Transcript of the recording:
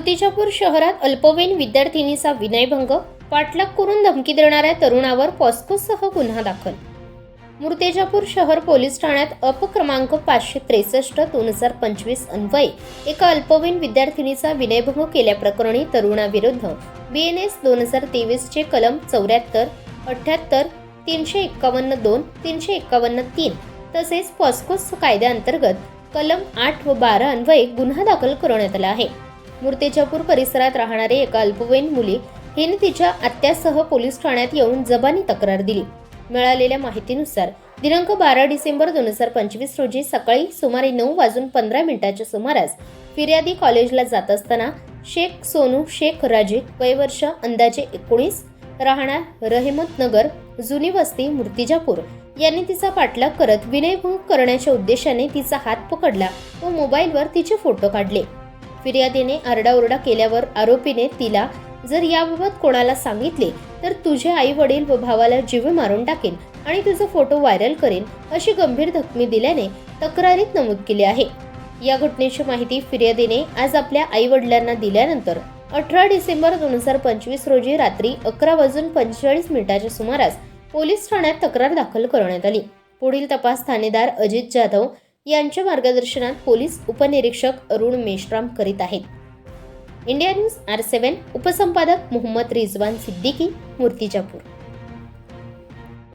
मूर्तिजापूर शहरात अल्पवयीन विद्यार्थिनीचा विनयभंग, पाठलाग करून धमकी देणाऱ्या तरुणावर पॉस्कोसह गुन्हा दाखल. मूर्तिजापूर शहर पोलीस ठाण्यात अप क्रमांक 563/2025 अन्वये एका अल्पवयीन विद्यार्थिनीचा विनयभंग केल्याप्रकरणी तरुणाविरुद्ध BNS 2023 चे कलम 74, 78, 351(2), 351(3) तसेच पॉस्को कायद्याअंतर्गत कलम 8 व 12 अन्वये गुन्हा दाखल करण्यात आला आहे. मूर्तिजापूर परिसरात राहणारी एका अल्पवयीन मुली हिने तिच्या आत्यासह पोलीस ठाण्यात येऊन जबानी तक्रार दिली. मिळालेल्या माहितीनुसार दिनांक 12 डिसेंबर 2025 रोजी सकाळी सुमारे 9:15 सुमारास फिर्यादी कॉलेजला जात असताना शेख सोनू शेख राजे, वय वर्ष अंदाजे 19, राहणार रहमतनगर, जुनी वस्ती, मूर्तिजापूर यांनी तिचा पाठलाग करत विनयभंग करण्याच्या उद्देशाने तिचा हात पकडला व मोबाईलवर तिचे फोटो काढले. फिर्यादीने आरडाओरडा केल्यावर आरोपीने तिला, जर याबाबत कोणाला सांगितले तर तुझे आई वडील व भावाला जीवे मारून टाकेन आणि तुझा फोटो व्हायरल करेन अशी गंभीर धमकी दिल्याने तक्रारीत नमूद केले आहे. या घटनेची माहिती फिर्यादीने आज आपल्या आई वडिलांना दिल्यानंतर 18 डिसेंबर 2025 रोजी रात्री 11:45 सुमारास पोलीस ठाण्यात तक्रार दाखल करण्यात आली. पुढील तपास ठाणेदार अजित जाधव यांच्या मार्गदर्शनात पोलीस उपनिरीक्षक अरुण मेश्राम करीत आहेत. इंडिया न्यूज R7 उपसंपादक मोहम्मद रिजवान सिद्दीकी, मूर्तिजापूर.